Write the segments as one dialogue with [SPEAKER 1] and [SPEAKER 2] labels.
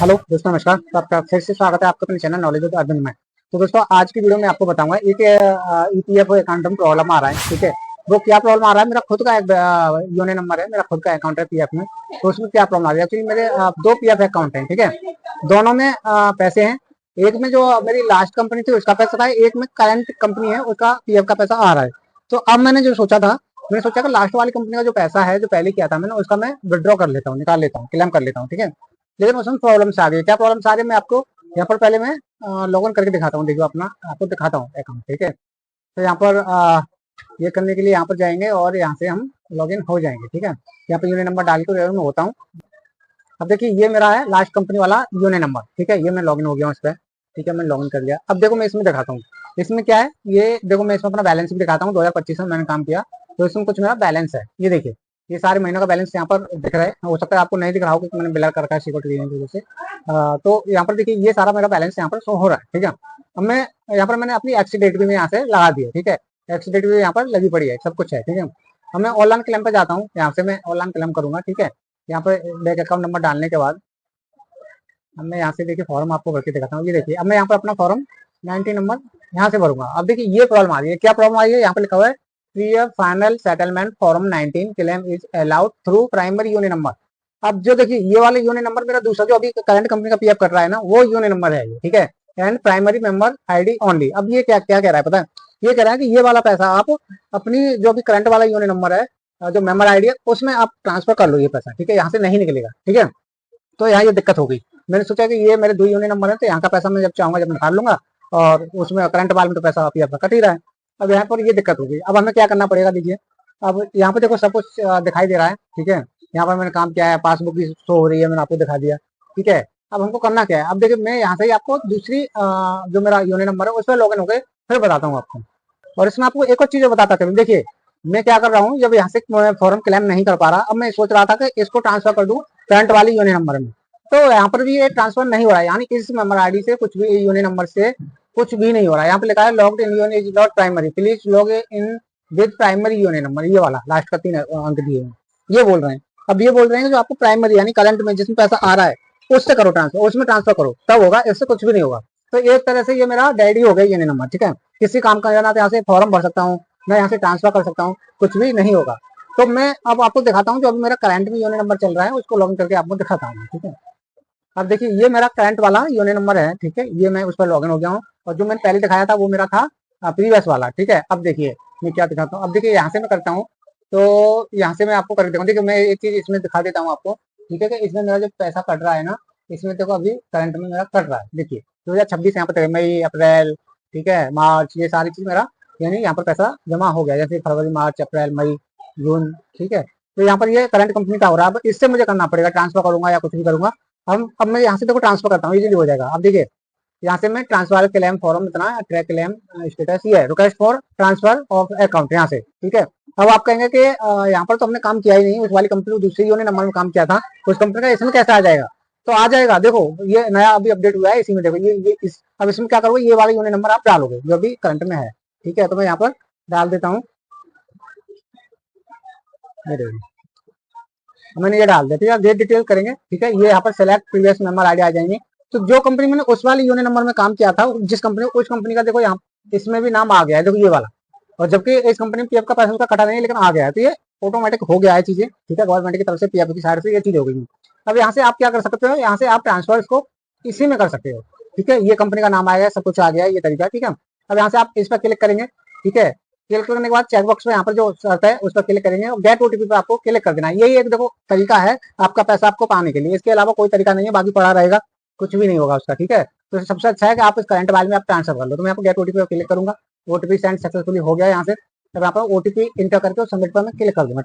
[SPEAKER 1] Hello दोस्तों, नमस्कार। तो आपका फिर से स्वागत है आपका अपने चैनल नॉलेज ऑफ अर्बन में। तो दोस्तों, आज की वीडियो में आपको बताऊंगा एक ईपीएफओ अकाउंट में प्रॉब्लम आ रहा है। ठीक है, वो क्या प्रॉब्लम आ रहा है? मेरा खुद का एक यूनियन नंबर है, मेरा खुद का अकाउंट है पीएफ में। तो उसमें क्या प्रॉब्लम आ रही है? एक्चुअली मेरे दो पीएफ अकाउंट है। ठीक है, दोनों में पैसे हैं। एक में जो मेरी लास्ट कंपनी थी उसका पैसा था, एक में करंट कंपनी है उसका पीएफ का पैसा आ रहा है। तो अब मैंने जो सोचा था, मैंने सोचा कि लास्ट वाली कंपनी का जो पैसा है जो पहले किया था मैंने, उसका मैं विड्रॉ कर लेता हूँ, निकाल लेता हूँ, क्लेम कर लेता हूँ। ठीक है, लेकिन उसमें प्रॉब्लम्स आ गई। क्या प्रॉब्लम्स आ रही है मैं आपको यहाँ पर पहले मैं लॉग इन करके दिखाता हूँ। देखिए, अपना आपको दिखाता हूँ अकाउंट। ठीक है, तो यहाँ पर ये करने के लिए यहाँ पर जाएंगे और यहाँ से हम लॉग इन हो जाएंगे। ठीक है, यहाँ पर यूनियन नंबर डाल के मैं होता हूँ। अब देखिए, ये मेरा है लास्ट कंपनी वाला यूनियन नंबर। ठीक है, ये मैं लॉग इन हो गया हूँ इस पर। ठीक है, मैं लॉग इन कर लिया। अब देखो मैं इसमें दिखाता हूँ, इसमें क्या है। ये देखो, मैं इसमें अपना बैलेंस भी दिखाता हूँ। 2025 में मैंने काम किया, तो इसमें कुछ मेरा बैलेंस है। ये देखिए, ये सारे महीनों का बैलेंस यहाँ पर दिख रहा है। हो सकता है आपको नहीं दिख रहा हो क्योंकि मैंने ब्लर कर रखा है सिक्योरिटी की वजह से। तो यहाँ पर देखिए, ये सारा मेरा बैलेंस यहाँ पर शो हो रहा है। ठीक है, अब मैं यहाँ पर मैंने अपनी एक्स डेट भी मैं यहाँ से लगा दी है। ठीक है, एक्स डेट भी यहाँ पर लगी पड़ी है, सब कुछ है। ठीक है, अब मैं ऑनलाइन क्लेम पे जाता हूँ, यहाँ से मैं ऑनलाइन क्लेम करूंगा। ठीक है, यहाँ पर बैंक अकाउंट नंबर डालने के बाद अब मैं यहाँ से देखिए फॉर्म आपको भर के दिखाता हूँ। ये देखिए, अब मैं यहाँ पर अपना फॉर्म 19 नंबर यहाँ से भरूंगा। अब देखिए, ये प्रॉब्लम आ रही है। क्या प्रॉब्लम आ रही है? यहाँ पे लिखा हुआ है pre final settlement form 19 claim is allowed through primary union number. अब जो देखिए, ये वाला यूनियन नंबर मेरा दूसरा जो अभी करंट कंपनी का पीएफ कर रहा है ना, वो यूनियन नंबर है ये। ठीक है, and primary member ID only. अब ये क्या क्या कह रहा है पता है? ये कह रहा है कि ये वाला पैसा आप अपनी जो अभी करंट वाला यूनियन नंबर है, जो मेंबर आईडी है, उसमें आप ट्रांसफर कर लो ये पैसा। ठीक है, यहाँ से नहीं निकलेगा। ठीक है, तो यहाँ ये दिक्कत हो गई। मैंने सोचा कि ये मेरे दो यूनियन नंबर है, तो यहाँ का पैसा मैं जब चाहूंगा जब निकाल लूंगा, और उसमें करंट वाले में तो पैसा पीएफ का कट ही रहा है। अब यहाँ पर ये दिक्कत हो गई। अब हमें क्या करना पड़ेगा? देखिए, अब यहाँ पे देखो सब कुछ दिखाई दे रहा है। ठीक है, यहाँ पर मैंने काम किया है, पासबुक भी शो हो रही है, मैंने आपको दिखा दिया। ठीक है, अब हमको करना क्या है? अब देखिए, मैं यहाँ से ही आपको दूसरी जो मेरा यूनियन नंबर है उस पर लॉग इन होकर फिर बताता हूँ आपको। और इसमें आपको एक और चीज बताता था। देखिए, मैं क्या कर रहा हूँ, जब यहाँ से फॉर्म क्लेम नहीं कर पा रहा, अब मैं सोच रहा था कि इसको ट्रांसफर कर दूं करंट वाली यूनियन नंबर में। तो यहाँ पर भी ये ट्रांसफर नहीं हो रहा है, यानी इस मेंबर आईडी से कुछ भी, यूनियन नंबर से कुछ भी नहीं हो रहा है। यहाँ पे लिखा है logged in union is not primary, please log in with primary union number. ये वाला लास्ट का 3 अंक दिए हैं, ये बोल रहे हैं। अब ये बोल रहे हैं कि जो आपको प्राइमरी यानी करंट में जिसमें पैसा आ रहा है उससे करो ट्रांसफर, उसमें ट्रांसफर करो, तब होगा, इससे कुछ भी नहीं होगा। तो एक तरह से ये मेरा डैडी हो गया यूनियन नंबर। ठीक है, किसी काम का जाना तो यहाँ से फॉर्म भर सकता हूँ, मैं यहाँ से ट्रांसफर कर सकता हूँ, कुछ भी नहीं होगा। तो मैं अब आपको दिखाता हूँ जो अभी मेरा करंट में यूनियन नंबर चल रहा है, उसको लॉग इन करके आपको दिखाता हूँ। ठीक है, अब देखिए, ये मेरा करंट वाला यूनियन नंबर है। ठीक है, ये मैं उस पर लॉगिन हो गया हूँ, और जो मैंने पहले दिखाया था वो मेरा था प्रीवियस वाला। ठीक है, अब देखिए मैं क्या दिखाता हूँ। अब देखिए, यहाँ से मैं करता हूँ, तो यहाँ से मैं आपको कर देता हूँ। देखिए, मैं एक चीज इसमें दिखा देता हूँ आपको। ठीक है, कि इसमें मेरा जो पैसा कट रहा है ना, इसमें देखो अभी करंट में मेरा कट रहा है। देखिए, 2026 यहाँ पर मई, अप्रैल, ठीक है, मार्च, ये सारी चीज मेरा यानी यहाँ पर पैसा जमा हो गया, जैसे फरवरी, मार्च, अप्रैल, मई, जून। ठीक है, तो यहाँ पर ये करंट कंपनी का हो रहा है। अब इससे मुझे करना पड़ेगा, ट्रांसफर करूंगा या कुछ भी करूंगा। अब मैं यहाँ से देखो ट्रांसफर करता हूँ, इजीली हो जाएगा। अब देखिए, यहाँ से मैं ट्रांसफर क्लेम फॉर्म इतना ट्रैक क्लेम स्टेटस ये है, request for transfer of account, यहाँ से। ठीक है, अब आप कहेंगे कि यहाँ पर तो हमने काम किया ही नहीं, उस वाली कंपनी दूसरी यूनियन नंबर में काम किया था, उस कंपनी का इसमें कैसे आ जाएगा? तो आ जाएगा। देखो, ये नया अभी अपडेट हुआ है, इसी में देखो ये अब इसमें क्या करोगे, ये वाला यूनियन नंबर आप डालोगे जो अभी करंट में है। ठीक है, तो मैं यहाँ पर डाल देता हूँ, मैंने ये डाल दिया। ठीक है, गेट डिटेल करेंगे। ठीक है, ये यहाँ पर सेलेक्ट प्रीवियस मेंबर आईडी आ जाएंगे। तो जो कंपनी मैंने उस वाली यूनियन नंबर में काम किया था, जिस कंपनी, उस कंपनी का देखो यहाँ इसमें भी नाम आ गया है, देखो ये वाला। और जबकि इस कंपनी में पीएफ का पैसा उसका कटा नहीं है, लेकिन आ गया है, तो ये ऑटोमेटिक हो गया है चीजें। ठीक है, गवर्नमेंट की तरफ से पीएफ की साइड से ये चीज हो गई। अब यहाँ से आप क्या कर सकते हो, यहाँ से आप ट्रांसफर इसको इसी में कर सकते हो। ठीक है, ये कंपनी का नाम आ गया, सब कुछ आ गया, ये तरीका। ठीक है, अब यहाँ से आप इस पर क्लिक करेंगे। ठीक है, क्लिक करने के बाद चेकबॉक्स में यहाँ पर जो शर्त है उस पर क्लिक करेंगे, और गेट ओटीपी पे आपको क्लिक कर देना है। यही एक देखो तरीका है आपका पैसा आपको पाने के लिए, इसके अलावा कोई तरीका नहीं है, बाकी पड़ा रहेगा, कुछ भी नहीं होगा उसका। ठीक है, तो सबसे अच्छा है कि आप इस करंट वाले में आप ट्रांसफर कर लो। तो मैं यहाँ पर गेट ओटीपी पर क्लिक करूंगा, ओटीपी सेंड सक्सेसफुली हो गया यहाँ से। तब यहाँ पर ओटीपी इंटर करके सबमिट पर मैं क्लिक कर दूंगा।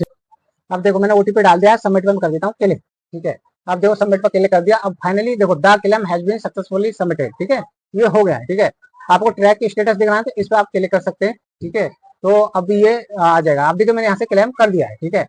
[SPEAKER 1] अब देखो, मैंने ओटीपी डाल दिया, सबमिट पर कर देता हूँ क्लिक। ठीक है, अब देखो सबमिट पर क्लिक कर दिया। अब फाइनली देखो the claim has been successfully submitted. ठीक है, ये हो गया है। ठीक है, आपको ट्रैक की स्टेटस दिखना है तो इस पर आप क्लिक कर सकते हैं। ठीक है, तो अभी ये आ जाएगा। अब देखिए, मैंने यहाँ से क्लेम कर दिया है। ठीक है,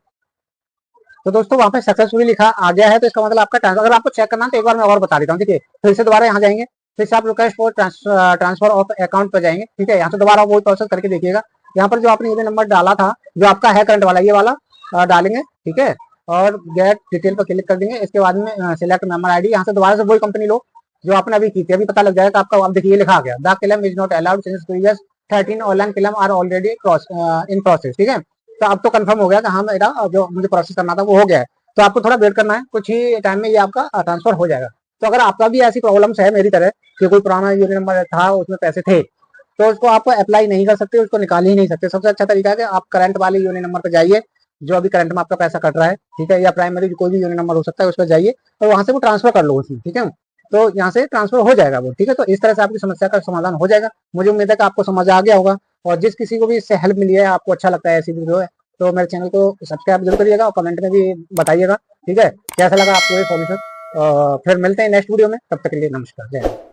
[SPEAKER 1] तो दोस्तों वहाँ पे सक्सेसफुली लिखा आ गया है, तो इसका मतलब आपका ट्रांसफर, अगर आपको चेक करना है तो एक बार मैं और बता देता हूँ। देखिए, फिर से दोबारा यहाँ जाएंगे, फिर से आप request for transfer of account पर जाएंगे। ठीक है, यहाँ से दोबारा वही प्रोसेस करके देखिएगा। यहाँ पर जो आपने ये नंबर डाला था, जो आपका है करंट वाला, ये वाला डालेंगे। ठीक है, और गेट डिटेल पर क्लिक कर देंगे। इसके बाद में सिलेक्ट मेंबर आईडी, यहाँ से दोबारा से वही कंपनी लो जो आपने अभी की थी, अभी पता लग जाएगा आपका। आप देखिए लिखा आ गया, the claim is not allowed since previous 13 online claim are already in process. ठीक है, तो अब तो कंफर्म हो गया कि हाँ मेरा जो मुझे प्रोसेस करना था वो हो गया है। तो आपको थोड़ा वेट करना है, कुछ ही टाइम में ये आपका ट्रांसफर हो जाएगा। तो अगर आपका भी ऐसी प्रॉब्लम्स है मेरी तरह कि कोई पुराना यूनियन नंबर था उसमें पैसे थे, तो उसको आप अप्लाई नहीं कर सकते, उसको निकाल ही नहीं सकते। सबसे अच्छा तरीका है कि आप करंट वाले यूनियन नंबर पर जाइए जो अभी करंट में आपका पैसा कट रहा है, ठीक है, या प्राइमरी कोई भी यूनियन नंबर हो सकता है, उस पर जाइए और वहां से वो ट्रांसफर कर लो उसमें। ठीक है, तो यहाँ से ट्रांसफर हो जाएगा वो। ठीक है, तो इस तरह से आपकी समस्या का समाधान हो जाएगा। मुझे उम्मीद है कि आपको समझ आ गया होगा, और जिस किसी को भी इससे हेल्प मिली है, आपको अच्छा लगता है ऐसी वीडियो है, तो मेरे चैनल को सब्सक्राइब जरूर करिएगा और कमेंट में भी बताइएगा। ठीक है, कैसा लगा आपको ये सॉल्यूशन। फिर मिलते हैं नेक्स्ट वीडियो में, तब तक के लिए नमस्कार, जय हिंद।